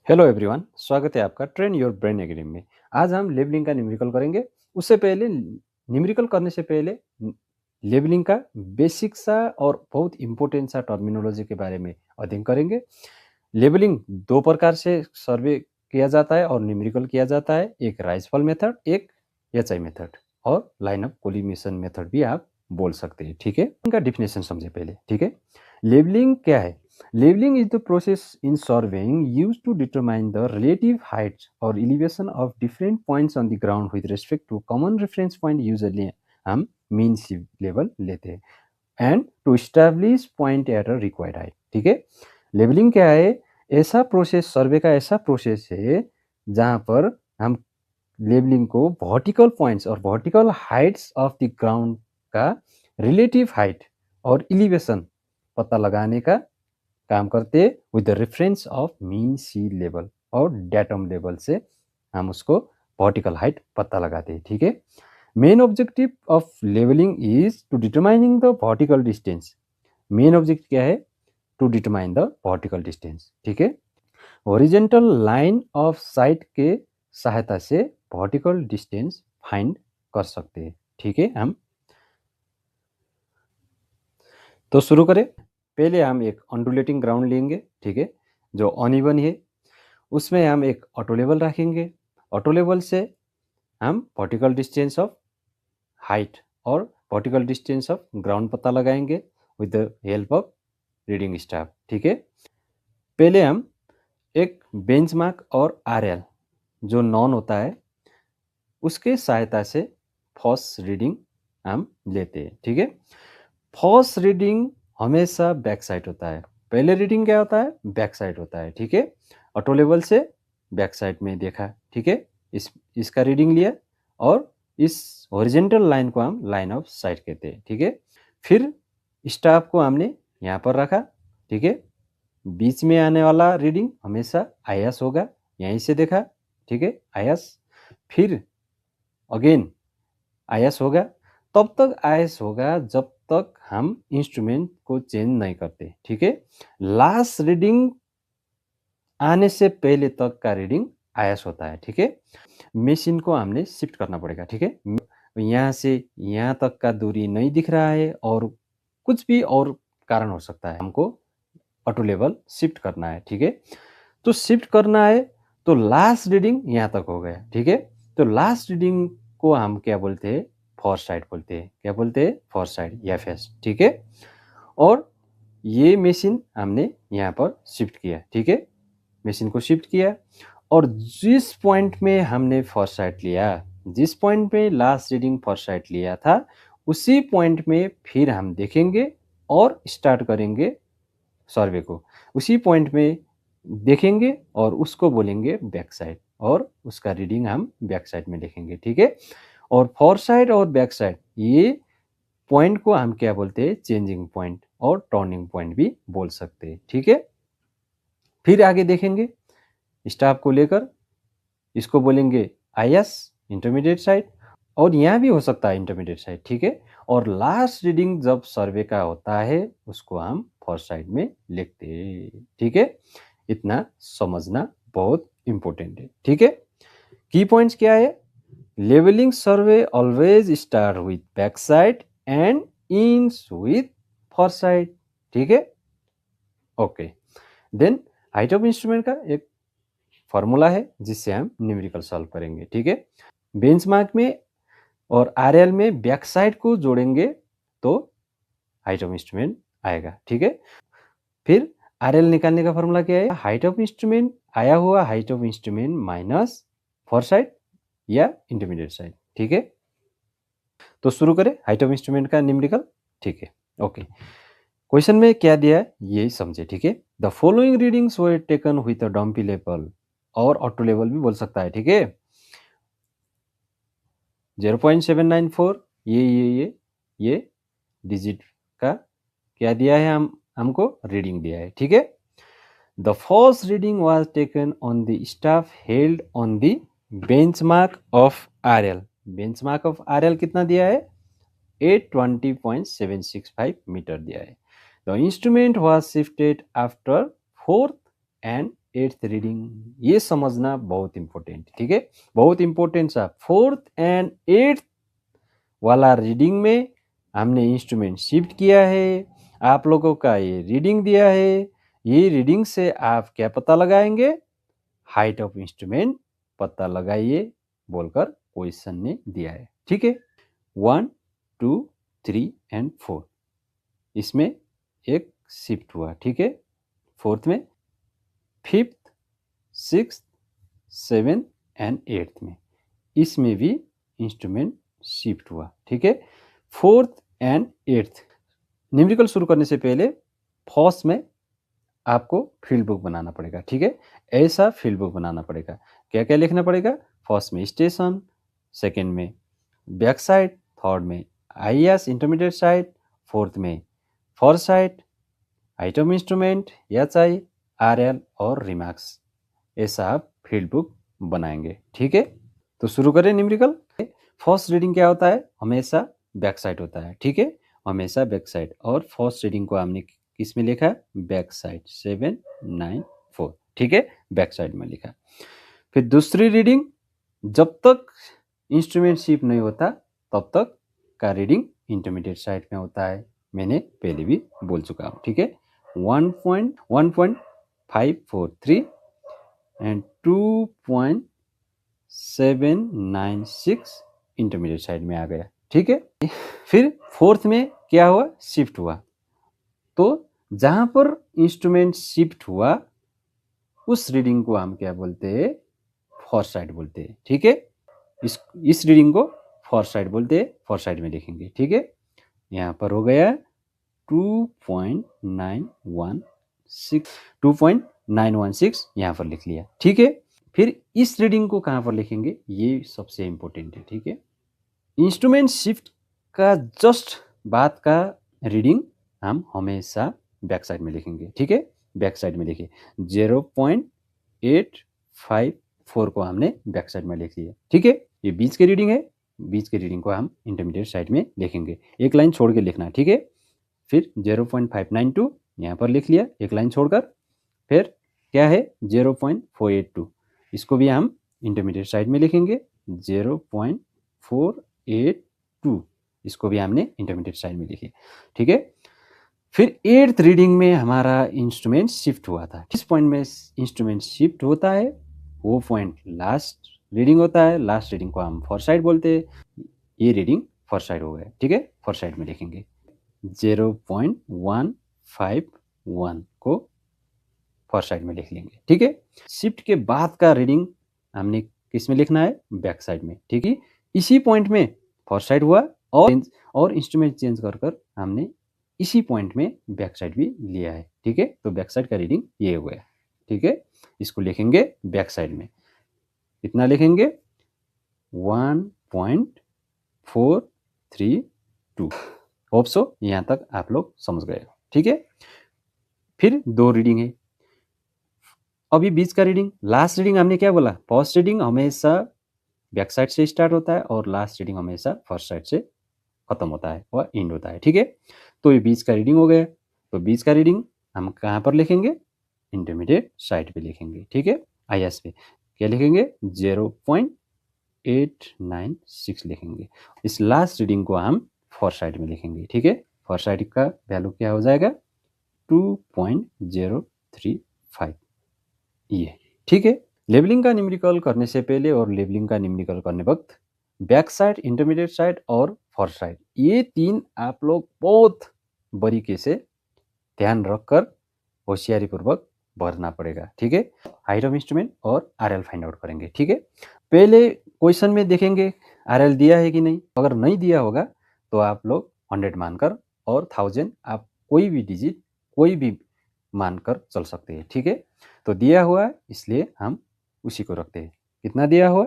Hello everyone, स्वागत है आपका ट्रेन योर ब्रेन एकेडमी में। आज हम लेबलिंग का न्यूमेरिकल करेंगे। उससे पहले न्यूमेरिकल करने से पहले लेबलिंग का बेसिक सा और बहुत इम्पोर्टेंट सा टर्मिनोलॉजी के बारे में अध्ययन करेंगे। लेबलिंग दो प्रकार से सर्वे किया जाता है और न्यूमेरिकल किया जाता है, एक राइसफल मेथड, एक एचआई मेथड और लाइन ऑफ कोलिमेशन मेथड भी आप बोल सकते हैं। ठीक है, इनका डिफिनेशन समझे पहले। ठीक है, लेबलिंग क्या है? Labeling is the process in surveying used to determine the relative heights or elevation of different points on the ground with respect to common reference point, usually हम mean sea level लेते हैं, and to establish point at a required height। ठीक है, labelling क्या है? ऐसा process, सर्वे का ऐसा प्रोसेस है जहाँ पर हम लेबलिंग को वर्टिकल पॉइंट्स और vertical heights of the ground का रिलेटिव हाइट और इलिवेशन पता लगाने का काम करते with the reference of mean sea level और डेटम लेवल से हम उसको वर्टिकल हाइट पता लगाते हैं। ठीक है, main objective of levelling is to determining the vertical distance. Main object क्या है? To determine the vertical distance. ठीक है, हॉरिजॉन्टल लाइन ऑफ साइट के सहायता से वर्टिकल डिस्टेंस फाइंड कर सकते हैं। ठीक है, हम तो शुरू करें। पहले हम एक ऑन्डुलेटिंग ग्राउंड लेंगे। ठीक है, जो अनइवन है उसमें हम एक ऑटो लेवल रखेंगे। ऑटो लेवल से हम वर्टिकल डिस्टेंस ऑफ हाइट और वर्टिकल डिस्टेंस ऑफ ग्राउंड पता लगाएंगे with the help of reading staff. ठीक है, पहले हम एक बेंचमार्क और आरएल जो नॉन होता है उसके सहायता से फर्स्ट रीडिंग हम लेते हैं। ठीक है, फर्स्ट रीडिंग हमेशा बैक साइड होता है। पहले रीडिंग क्या होता है? बैक साइड होता है। ठीक है, ऑटो लेवल से बैक साइड में देखा। ठीक है, इसका रीडिंग लिया और इस हॉरिजॉन्टल लाइन को हम लाइन ऑफ साइट कहते हैं। ठीक है, फिर स्टाफ को हमने यहाँ पर रखा। ठीक है, बीच में आने वाला रीडिंग हमेशा आयास होगा, यहीं से देखा। ठीक है, आयास, फिर अगेन आयास होगा। तब तक आयास होगा जब तक हम इंस्ट्रूमेंट को चेंज नहीं करते। ठीक है, लास्ट रीडिंग आने से पहले तक का रीडिंग आयास होता है। ठीक है, मशीन को हमने शिफ्ट करना पड़ेगा। ठीक है, यहाँ से यहाँ तक का दूरी नहीं दिख रहा है और कुछ भी और कारण हो सकता है, हमको ऑटो लेवल शिफ्ट करना है। ठीक है, तो शिफ्ट करना है तो लास्ट रीडिंग यहाँ तक हो गया। ठीक है, तो लास्ट रीडिंग को हम क्या बोलते हैं? फर्स्ट साइड बोलते हैं। क्या बोलते हैं? फर्स्ट साइड या फेस। ठीक है, और ये मशीन हमने यहाँ पर शिफ्ट किया। ठीक है, मशीन को शिफ्ट किया और जिस पॉइंट में हमने फर्स्ट साइड लिया, जिस पॉइंट में लास्ट रीडिंग फर्स्ट साइड लिया था, उसी पॉइंट में फिर हम देखेंगे और स्टार्ट करेंगे सर्वे को। उसी पॉइंट में देखेंगे और उसको बोलेंगे बैक साइड और उसका रीडिंग हम बैक साइड में लिखेंगे। ठीक है, और फॉर साइड और बैक साइड ये पॉइंट को हम क्या बोलते हैं? चेंजिंग पॉइंट और टर्निंग पॉइंट भी बोल सकते हैं। ठीक है, फिर आगे देखेंगे स्टाफ को लेकर, इसको बोलेंगे आईएस इंटरमीडिएट साइड, और यहाँ भी हो सकता है इंटरमीडिएट साइड। ठीक है, और लास्ट रीडिंग जब सर्वे का होता है उसको हम फर्स्ट साइड में लिखते हैं। ठीक है, इतना समझना बहुत इंपॉर्टेंट है। ठीक है, की पॉइंट्स क्या है? Levelling survey always start with back sight and ends with first sight. ठीक है, okay. Then height of instrument का एक फॉर्मूला है जिससे हम न्यूमेरिकल सॉल्व करेंगे। ठीक है, बेंचमार्क में और आरएल में बैक साइड को जोड़ेंगे तो हाइट ऑफ इंस्ट्रूमेंट आएगा। ठीक है, फिर आरएल निकालने का फॉर्मूला क्या है? हाइट ऑफ इंस्ट्रूमेंट, आया हुआ height of instrument minus for side या इंटरमीडिएट साइड। ठीक है, तो शुरू करें हाइट ऑफ इंस्ट्रूमेंट का न्यूमेरिकल। ठीक है, ओके। क्वेश्चन में क्या दिया है ये समझे। ठीक है, the following readings were taken with a dumpy level, और ऑटो लेवल भी बोल सकता है। ठीक है, 0.794 ये डिजिट का क्या दिया है? हमको रीडिंग दिया है। ठीक है, the first reading was taken on the staff held on the benchmark of RL. Benchmark of RL कितना दिया है? 820.765 मीटर दिया है। The instrument was shifted after 4th and 8th reading, ये समझना बहुत इम्पोर्टेंट, ठीक है, बहुत इम्पोर्टेंट है। 4th एंड 8th वाला रीडिंग में हमने इंस्ट्रूमेंट शिफ्ट किया है, आप लोगों का ये रीडिंग दिया है, ये रीडिंग से आप क्या पता लगाएंगे, हाइट ऑफ इंस्ट्रूमेंट पता लगाइए बोलकर क्वेश्चन ने दिया है, ठीक है। 1, 2, 3 एंड 4 इसमें एक शिफ्ट हुआ, ठीक है। 4th में, 5th, 6th, 7th and 8th में, इसमें भी इंस्ट्रूमेंट शिफ्ट हुआ, ठीक है। 4th एंड 8th न्यूमेरिकल शुरू करने से पहले फर्स्ट में आपको फील्ड बुक बनाना पड़ेगा, ठीक है। ऐसा फील्ड बुक बनाना पड़ेगा, क्या क्या लिखना पड़ेगा, फर्स्ट में स्टेशन, सेकंड में बैक साइड, थर्ड में आईएस इंटरमीडिएट साइड, फोर्थ में first side, item instrument, HI, RL और रिमार्क्स, ऐसा आप फील्ड बुक बनाएंगे, ठीक है। तो शुरू करें न्यूमेरिकल। फर्स्ट रीडिंग क्या होता है, हमेशा बैक साइड होता है, ठीक है, हमेशा बैक साइड। और फर्स्ट रीडिंग को हमने किस में लिखा है, बैक साइड 7, 9, 4, ठीक है, बैक साइड में लिखा। फिर दूसरी रीडिंग, जब तक इंस्ट्रूमेंट शिफ्ट नहीं होता तब तक का रीडिंग इंटरमीडिएट साइड में होता है, मैंने पहले भी बोल चुका हूँ, ठीक है। 1.543 एंड 2.796 इंटरमीडिएट साइड में आ गया, ठीक है। फिर फोर्थ में क्या हुआ, शिफ्ट हुआ, तो जहां पर इंस्ट्रूमेंट शिफ्ट हुआ उस रीडिंग को हम क्या बोलते हैं, फर्स्ट साइड बोलते हैं, ठीक है। इस रीडिंग को फर्स्ट साइड बोलते हैं, फर्स्ट साइड में लिखेंगे, ठीक है। यहाँ पर हो गया 2.916 यहाँ पर लिख लिया, ठीक है। फिर इस रीडिंग को कहाँ पर लिखेंगे, ये सबसे इंपॉर्टेंट है, ठीक है। इंस्ट्रूमेंट शिफ्ट का जस्ट बाद का रीडिंग हम हमेशा बैक साइड में लिखेंगे, ठीक है। बैक साइड में लिखिए, 0.854 को हमने बैक साइड में लिख लिया, ठीक है। ये बीच की रीडिंग है, बीच की रीडिंग को हम इंटरमीडिएट साइड में लिखेंगे, एक लाइन छोड़ के लिखना, ठीक है। फिर 0.592 यहाँ पर लिख लिया, एक लाइन छोड़कर। फिर क्या है 0.482, इसको भी हम इंटरमीडिएट साइड में लिखेंगे, 0.482 इसको भी हमने इंटरमीडिएट साइड में लिखे, ठीक है। फिर 8th रीडिंग में हमारा इंस्ट्रूमेंट शिफ्ट हुआ था, किस पॉइंट में इंस्ट्रूमेंट शिफ्ट होता है, वो पॉइंट लास्ट रीडिंग होता है, लास्ट रीडिंग को हम फर्स्ट साइड बोलते हैं, ये रीडिंग फर्स्ट साइड हो गया, ठीक है। फर्स्ट साइड में लिखेंगे, 0.151 को फर्स्ट साइड में लिख लेंगे, ठीक है। शिफ्ट के बाद का रीडिंग हमने किस में लिखना है, बैक साइड में, ठीक है। इसी पॉइंट में फर्स्ट साइड हुआ और इंस्ट्रूमेंट चेंज कर हमने इसी पॉइंट में बैक साइड भी लिया है, ठीक है। तो बैक साइड का रीडिंग ये हो गया, ठीक है। इसको लिखेंगे बैक साइड में, इतना लिखेंगे 1.432। होप सो यहाँ तक आप लोग समझ गए, ठीक है। फिर दो रीडिंग है, अभी बीच का रीडिंग, लास्ट रीडिंग हमने क्या बोला, फर्स्ट रीडिंग हमेशा बैक साइड से स्टार्ट होता है और लास्ट रीडिंग हमेशा फर्स्ट साइड से खत्म होता है और एंड होता है, ठीक है। तो ये बीच का रीडिंग हो गया, तो बीच का रीडिंग हम कहाँ पर लिखेंगे, इंटरमीडिएट साइड पे लिखेंगे, ठीक है। आईएस पे क्या लिखेंगे, 0.896 लिखेंगे। इस लास्ट रीडिंग को हम फर्स्ट साइड में लिखेंगे, ठीक है। फर्स्ट साइड का वैल्यू क्या हो जाएगा, 2.035, ये, ठीक है। लेबलिंग का न्यूमेरिकल करने से पहले और लेबलिंग का न्यूमेरिकल करने वक्त बैक साइड, इंटरमीडिएट साइड और फर्स्ट साइड, ये तीन आप लोग बहुत बारीकी से ध्यान रखकर होशियारी पूर्वक भरना पड़ेगा, ठीक है। हाइट ऑफ इंस्ट्रूमेंट और आरएल फाइंड आउट करेंगे, ठीक है। पहले क्वेश्चन में देखेंगे आरएल दिया है कि नहीं, अगर नहीं दिया होगा तो आप लोग 100 मानकर और 1000 आप कोई भी डिजिट कोई भी मानकर चल सकते हैं, ठीक है। तो दिया हुआ है इसलिए हम उसी को रखते हैं, कितना दिया हुआ,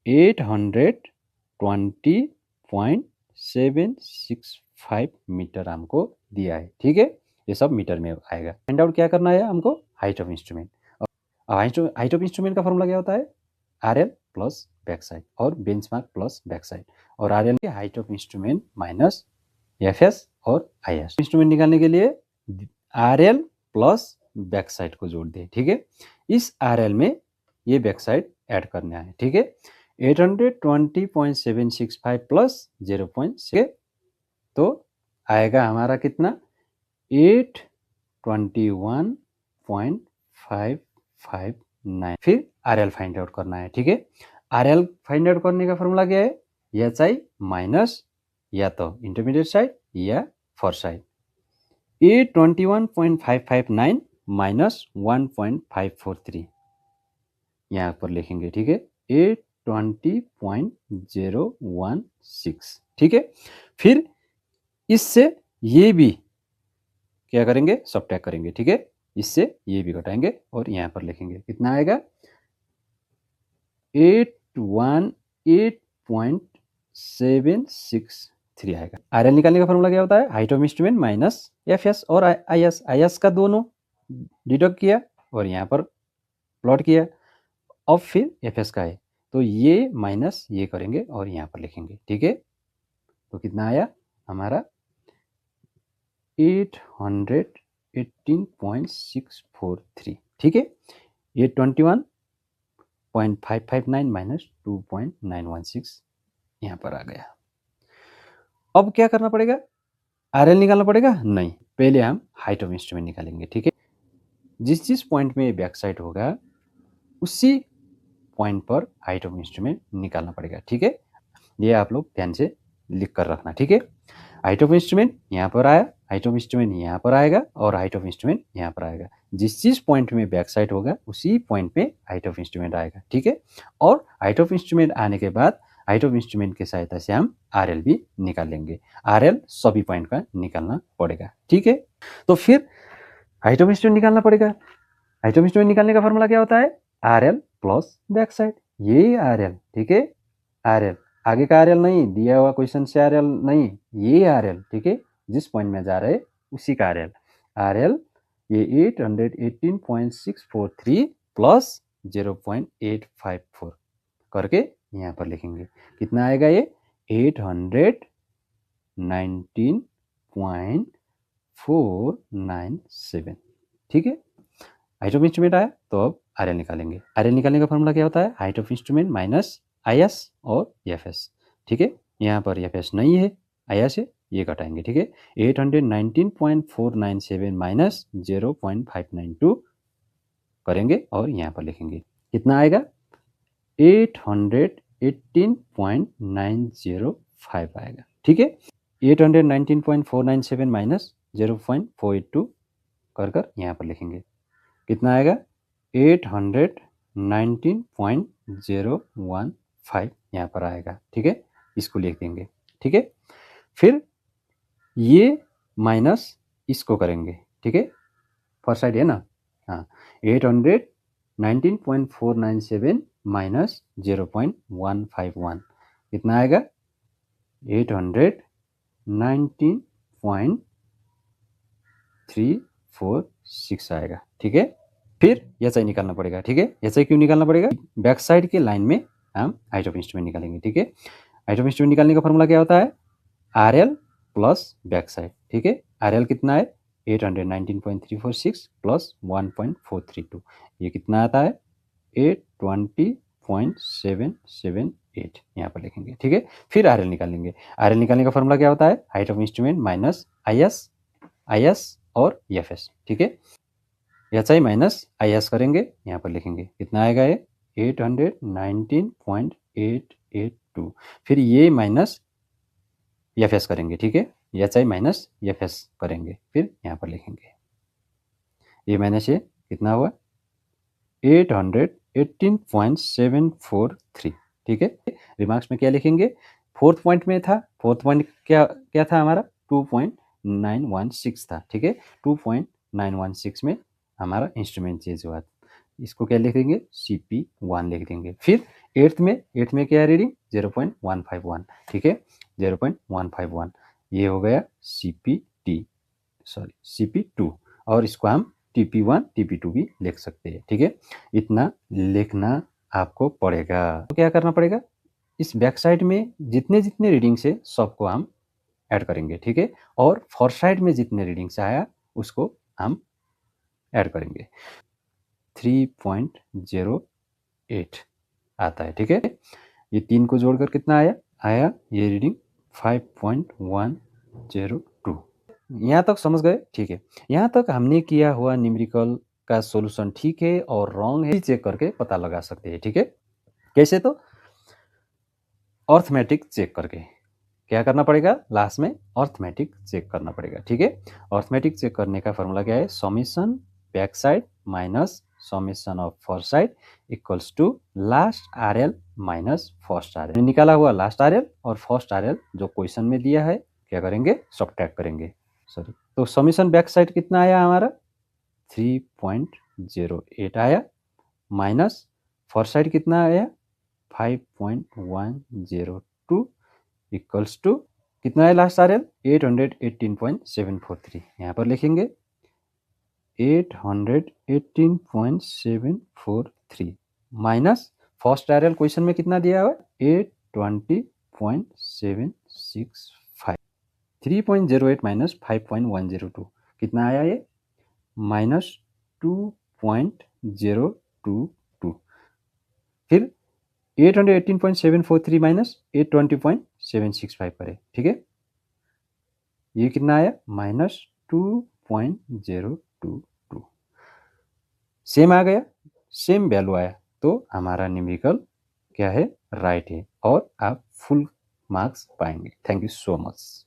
820.765 मीटर हमको दिया है, ठीक है। ये सब मीटर में आएगा। फाइंड आउट क्या करना है हमको, height of instrument. Height of instrument का फॉर्मूला क्या होता है, आरएल प्लस बैक साइड और बेंचमार्क प्लस बैक साइड, और आरएल के height of instrument minus FS और आईएस। इंस्ट्रूमेंट निकालने के लिए आरएल प्लस बैक साइड को जोड़ दे, ठीक है। इस RL में ये बैक साइड ऐड करना है, ठीक है। 820.765 प्लस 0.6 तो आएगा हमारा कितना 821.559। फिर RL फाइंड आउट करना है, ठीक है। RL फाइंड आउट करने का फॉर्मूला क्या है, HI माइनस या तो इंटरमीडिएट साइड या फर साइड। 821.559 माइनस 1.543 यहाँ पर लिखेंगे, ठीक है। 820.016, ठीक है। फिर इससे ये भी क्या करेंगे, सबट्रैक्ट करेंगे, ठीक है। इससे ये भी घटाएंगे और यहाँ पर लिखेंगे, कितना आएगा 818.763 आएगा। RL निकालने का फॉर्मूला क्या होता है, height of instrument minus FS और IS का दोनों डिडक्ट किया और यहाँ पर प्लॉट किया। अब फिर FS का है तो ये माइनस ये करेंगे और यहाँ पर लिखेंगे, ठीक है। तो कितना आया हमारा 818.643, ठीक है। 821.559 माइनस 2.916 यहाँ पर आ गया। अब क्या करना पड़ेगा, RL निकालना पड़ेगा, नहीं, पहले हम हाइट ऑफ इंस्ट्रूमेंट निकालेंगे, ठीक है। जिस पॉइंट में बैक साइड होगा उसी पॉइंट पर हाइट ऑफ इंस्ट्रूमेंट निकालना पड़ेगा, ठीक है। ये आप लोग ध्यान से लिख कर रखना, ठीक है। हाइट ऑफ इंस्ट्रूमेंट यहाँ पर आया, हाइट ऑफ इंस्ट्रूमेंट यहाँ पर आएगा और हाइट ऑफ इंस्ट्रूमेंट यहाँ पर आएगा। जिस पॉइंट में बैक साइड होगा उसी पॉइंट पे हाइट ऑफ इंस्ट्रूमेंट आएगा, ठीक है। और हाइट ऑफ इंस्ट्रूमेंट आने के बाद हाइट ऑफ इंस्ट्रूमेंट की सहायता से हम RL भी निकाल लेंगे। RL सभी पॉइंट का निकालना पड़ेगा, ठीक है। तो फिर हाइट ऑफ इंस्ट्रूमेंट निकालना पड़ेगा। हाइट ऑफ इंस्ट्रूमेंट निकालने का फॉर्मूला क्या होता है, RL प्लस बैक साइड, ये RL, ठीक है। RL आगे का RL नहीं, दिया हुआ क्वेश्चन से RL नहीं, ये RL, ठीक है। जिस पॉइंट में जा रहे हैं उसी का RL ये 818.643 प्लस 0.854 करके यहाँ पर लिखेंगे, कितना आएगा ये 819.497, ठीक है। हाइट ऑफ इंस्ट्रूमेंट आया तो अब RL निकालेंगे। RL निकालने का फॉर्मूला क्या होता है, height of instrument minus IS और FS, ठीक है। यहाँ पर FS नहीं है, IS है, ये घटाएंगे, ठीक है। 819.497 माइनस 0.592 करेंगे और यहाँ पर लिखेंगे, कितना आएगा 818.905 आएगा, ठीक है। 819.497 माइनस 0.482 कर यहाँ पर लिखेंगे, कितना आएगा 819.015 यहाँ पर आएगा, ठीक है। इसको लिख देंगे, ठीक है। फिर ये माइनस इसको करेंगे, ठीक है, फर्स्ट साइड है ना, हाँ। 819.497 माइनस 0.151 कितना आएगा 819.346 आएगा, ठीक है। फिर HI निकालना पड़ेगा, ठीक है। HI क्यों निकालना पड़ेगा, बैक साइड के लाइन में हम हाइट ऑफ इंस्ट्रूमेंट निकालेंगे, ठीक है। हाइट ऑफ इंस्ट्रूमेंट निकालने का फॉर्मूला क्या होता है, RL प्लस बैक साइड, ठीक है। RL कितना है 819.346 प्लस 1.432, ये कितना आता है 820.778 यहाँ पर लिखेंगे, ठीक है। फिर RL निकालेंगे। RL निकालने का फॉर्मूला क्या होता है, height of instrument minus IS और FS, ठीक है। HI माइनस IS करेंगे, यहाँ पर लिखेंगे, कितना आएगा ये 819.882। फिर ये माइनस FS करेंगे, ठीक है। HI माइनस FS करेंगे, फिर यहाँ पर लिखेंगे, ये माइनस ये कितना हुआ 818.743, ठीक है। रिमार्क्स में क्या लिखेंगे, फोर्थ पॉइंट में था, फोर्थ पॉइंट क्या था हमारा 2.916 था, ठीक है। 2.916 में हमारा इंस्ट्रूमेंट चेंज हुआ, इसको क्या लिख देंगे CP1 लिख देंगे। फिर एट्थ में क्या है रीडिंग 0.151, ठीक है। 0.151 ये हो गया CP2 और इसको हम TP1 TP2 भी लिख सकते हैं, ठीक है। इतना लिखना आपको पड़ेगा। तो क्या करना पड़ेगा, इस बैक साइड में जितने रीडिंग से सबको हम ऐड करेंगे, ठीक है। और फॉर साइड में जितने रीडिंग से आया उसको हम ऐड करेंगे। 3.08 आता है। ठीक है, ये 3 को जोड़कर कितना आया ये रीडिंग 5.102। यहाँ तक समझ गए? ठीक है, यहाँ तक हमने किया हुआ न्यूमेरिकल का सॉल्यूशन ठीक है और रॉन्ग है चेक करके पता लगा सकते हैं। ठीक है, कैसे? तो अर्थमेटिक चेक करके। क्या करना पड़ेगा? लास्ट में अर्थमेटिक चेक करना पड़ेगा। ठीक है, अर्थमेटिक चेक करने का फॉर्मूला क्या है? Summation back sight minus summation of first sight equals to last RL minus first RL. निकाला हुआ लास्ट आरएल और फर्स्ट आरएल जो क्वेश्चन में दिया है क्या करेंगे? सब्ट्रैक्ट करेंगे। सॉरी, तो समीशन बैक साइड कितना आया हमारा? 3.08 आया, माइनस फर्स्ट साइड कितना आया? 5.102 इक्वल्स टू कितना है लास्ट आरएल? 818.743। यहाँ पर लिखेंगे 818.743 माइनस फर्स्ट आरएल क्वेश्चन में कितना दिया हुआ? 820.765। 3.08 माइनस 5.102 कितना आया ये? माइनस 2.022। फिर 818.743 माइनस 820.765 करें। ठीक है, ये कितना आया? माइनस 2.022। सेम आ गया, सेम वैल्यू आया, तो हमारा न्यूमेरिकल क्या है? राइट है और आप फुल मार्क्स पाएंगे। Thank you so much.